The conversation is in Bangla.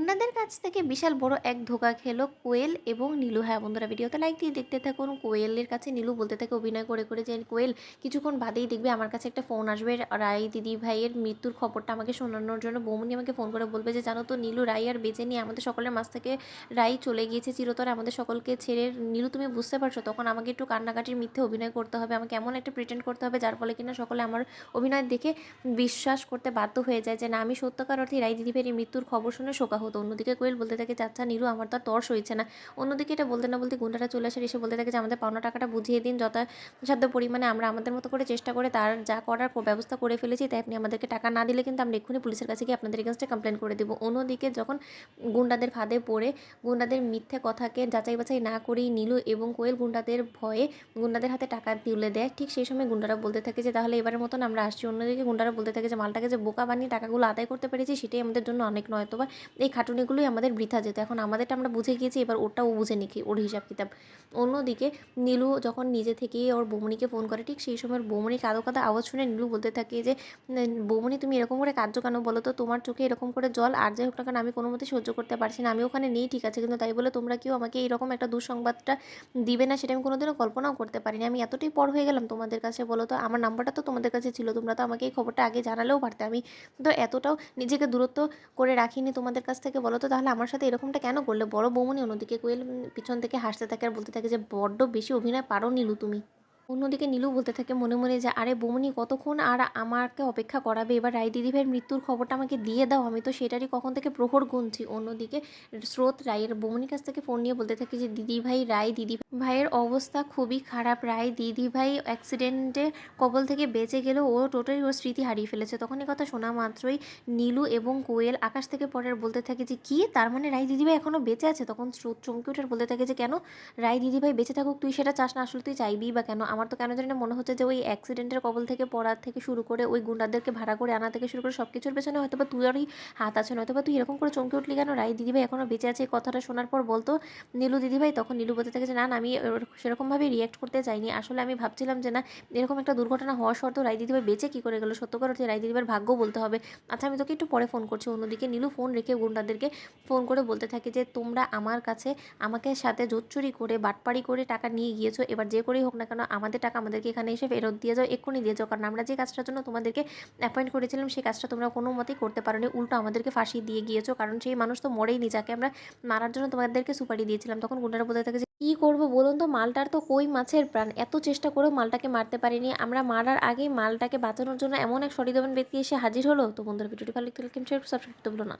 গুন্ডাদের কাছ থেকে বিশাল বড় এক ধোঁকা খেলো কোয়েল এবং নীলু। হ্যাঁ বন্ধুরা, ভিডিওতে লাইক দিয়ে দেখতে থাকুন। কোয়েলের কাছে নীলু বলতে থাকে অভিনয় করে করে যে, কোয়েল কিছুক্ষণ বাদেই দেখবে আমার কাছে একটা ফোন আসবে রায় দিদি ভাইয়ের মৃত্যুর খবরটা আমাকে শোনানোর জন্য। বৌমনি আমাকে ফোন করে বলবে যে, জানো তো নীলু রাই আর বেঁচে নিয়ে আমাদের সকলের মাঝ থেকে রাই চলে গিয়েছে চিরতরে আমাদের সকলকে ছেড়ে। নীলু তুমি বুঝতে পারছো? তখন আমাকে একটু কান্নাকাটির মিথ্যে অভিনয় করতে হবে, আমাকে এমন একটা প্রিটেন্ড করতে হবে যার ফলে কিনা সকলে আমার অভিনয় দেখে বিশ্বাস করতে বাধ্য হয়ে যায় যে না, আমি সত্যকার অর্থে রাই দিদিভাইয়ের মৃত্যুর খবর শুনে শোকাহত। অন্যদিকে কোয়েল বলতে থাকে, চাচ্চা নীলু আমার তো আর তর্স হয়েছে না। অন্যদিকে এটা বলতে না বলতে গুন্ডারা চলে আসে, এসে বলতে থাকে যে আমাদের পাওনা টাকাটা বুঝিয়ে দিন যথাসাধ্য পরিমাণে। আমরা আমাদের মতো করে চেষ্টা করে তার যা করার ব্যবস্থা করে ফেলেছি, তাই আপনি আমাদেরকে টাকা না দিলে কিন্তু আমরা এক্ষুনি পুলিশের কাছে গিয়ে আপনাদের এগেনস্টে কমপ্লেন করে দেবো। অন্যদিকে যখন গুন্ডাদের ফাঁদে পড়ে গুন্ডাদের মিথ্যে কথাকে যাচাই বাছাই না করেই নীলু এবং কোয়েল গুন্ডাদের ভয়ে গুন্ডাদের হাতে টাকা তুলে দেয়, ঠিক সেই সময় গুন্ডারা বলতে থাকে যে তাহলে এবারের মতন আমরা আসছি। অন্যদিকে গুন্ডারা বলতে থাকে যে মালটাকে যে বোকা বানিয়ে টাকাগুলো আদায় করতে পেরেছি সেটাই আমাদের জন্য অনেক, নয়তো বা এই খাটুনিগুলোই আমাদের বৃথা যেত। এখন আমাদেরটা আমরা বুঝে গিয়েছি, এবার ওটাও বুঝে নিকি ওর হিসাব কিতাব। অন্যদিকে নীলু যখন নিজে থেকেই ওর বৌমনিকে ফোন করে, ঠিক সেই সময় বৌমনির কাঁদো কাঁদো আওয়াজ শুনে নীলু বলতে থাকে যে, বৌমনি তুমি এরকম করে কাঁদছো কেন বলো তো? তোমার চোখে এরকম করে জল আর যাই হোক না কেন আমি কোনো মতে সহ্য করতে পারছি না। আমি ওখানে নেই ঠিক আছে, কিন্তু তাই বলে তোমরা কেউ আমাকে এইরকম একটা দুঃসংবাদটা দিবে না সেটা আমি কোনোদিনও কল্পনাও করতে পারিনি। আমি এতটাই পর হয়ে গেলাম তোমাদের কাছে বলো তো? আমার নাম্বারটা তো তোমাদের কাছে ছিল, তোমরা তো আমাকে এই খবরটা আগে জানালেও পারতে। আমি তো এতটাও নিজেকে দূরত্ব করে রাখিনি তোমাদের কাছ থেকে বলো তো? তাহলে আমার সাথে এরকমটা কেন করলে বড় বৌমনি? অন্যদিকে কোয়েল পিছন থেকে হাসতে থাকে আর বলতে থাকে যে বড্ড বেশি অভিনয় পারো নীলু তুমি। অন্যদিকে নীলু বলতে থাকে মনে মনে যে আরে বৌমনি কতক্ষণ আর আমাকে অপেক্ষা করাবে? এবার রায় দিদিভাইয়ের মৃত্যুর খবরটা আমাকে দিয়ে দাও, আমি তো সেটারই কখন থেকে প্রহর গুনছি। অন্যদিকে স্রোত রায়ের বৌমনির কাছ থেকে ফোন নিয়ে বলতে থাকে যে দিদিভাই রায় দিদি ভাইয়ের অবস্থা খুবই খারাপ। রায় দিদিভাই অ্যাক্সিডেন্টে কবল থেকে বেঁচে গেলেও ও টোটালি ওর স্মৃতি হারিয়ে ফেলেছে। তখন এই কথা শোনা মাত্রই নীলু এবং কোয়েল আকাশ থেকে পড়ে আর বলতে থাকে যে কি, তার মানে রায় দিদিভাই এখনও বেঁচে আছে? তখন স্রোত চমকে উঠে আর বলতে থাকে যে কেন রায় দিদিভাই বেঁচে থাকুক তুই সেটা চাস না? আসলে তুই চাইবিই বা কেন? আমার তো কেন জানি না মনে হচ্ছে যে ওই অ্যাক্সিডেন্টের কবল থেকে পড়ার থেকে শুরু করে ওই গুন্ডাদেরকে ভাড়া করে আনা থেকে শুরু করে সব কিছুর পেছনে হয়তো বা তুইরই হাত আছে। নয়তো বা তুই এরকম করে চমকে উঠলি কেন? রায় দিদিভাই এখনও বেঁচে আছে এই কথাটা শোনার পর বলতো নীলু দিদিভাই। তখন নীলু বলতে থাকে যে না না, আমি সেরকমভাবে রিয়্যাক্ট করতে চাইনি। আসলে আমি ভাবছিলাম যে না, এরকম একটা দুর্ঘটনা হওয়া সত্ত্বেও রায় দিদিভাই বেঁচে কী করে গেলো? সত্যি করে রায় দিদিভাইয়ের ভাগ্য বলতে হবে। আচ্ছা আমি তোকে একটু পরে ফোন করছি। অন্যদিকে নীলু ফোন রেখে গুন্ডাদেরকে ফোন করে বলতে থাকে যে তোমরা আমার কাছে আমাকে সাথে জোচ্চুরি করে বাটপাড়ি করে টাকা নিয়ে গিয়েছো, এবার যে করেই হোক না কেন আমাদের টাকা আমাদেরকে এখানে এসে ফেরত দিয়ে যাও, এক্ষুনি দিয়ে যাও। কারণ আমরা যে কাজটার জন্য তোমাদেরকে অ্যাপয়েন্ট করেছিলাম সেই কাজটা তোমরা কোনো মতেই করতে পারোনি, উল্টো আমাদেরকে ফাঁসি দিয়ে গিয়েছো। কারণ সেই মানুষ তো মরেইনি যাকে আমরা মারার জন্য তোমাদেরকে সুপারি দিয়েছিলাম। তখন গুন্ডারা বলতে থাকে যে কী করবো বলুন তো, মালটার তো কই মাছের প্রাণ, এত চেষ্টা করেও মালটাকে মারতে পারিনি আমরা। মারার আগেই মালটাকে বাঁচানোর জন্য এমন এক সহৃদয়বান ব্যক্তি এসে হাজির হলো। তো বন্ধুরা, ভিডিওটি ভালো লাগলে সাবস্ক্রাইব করতে ভুলো না।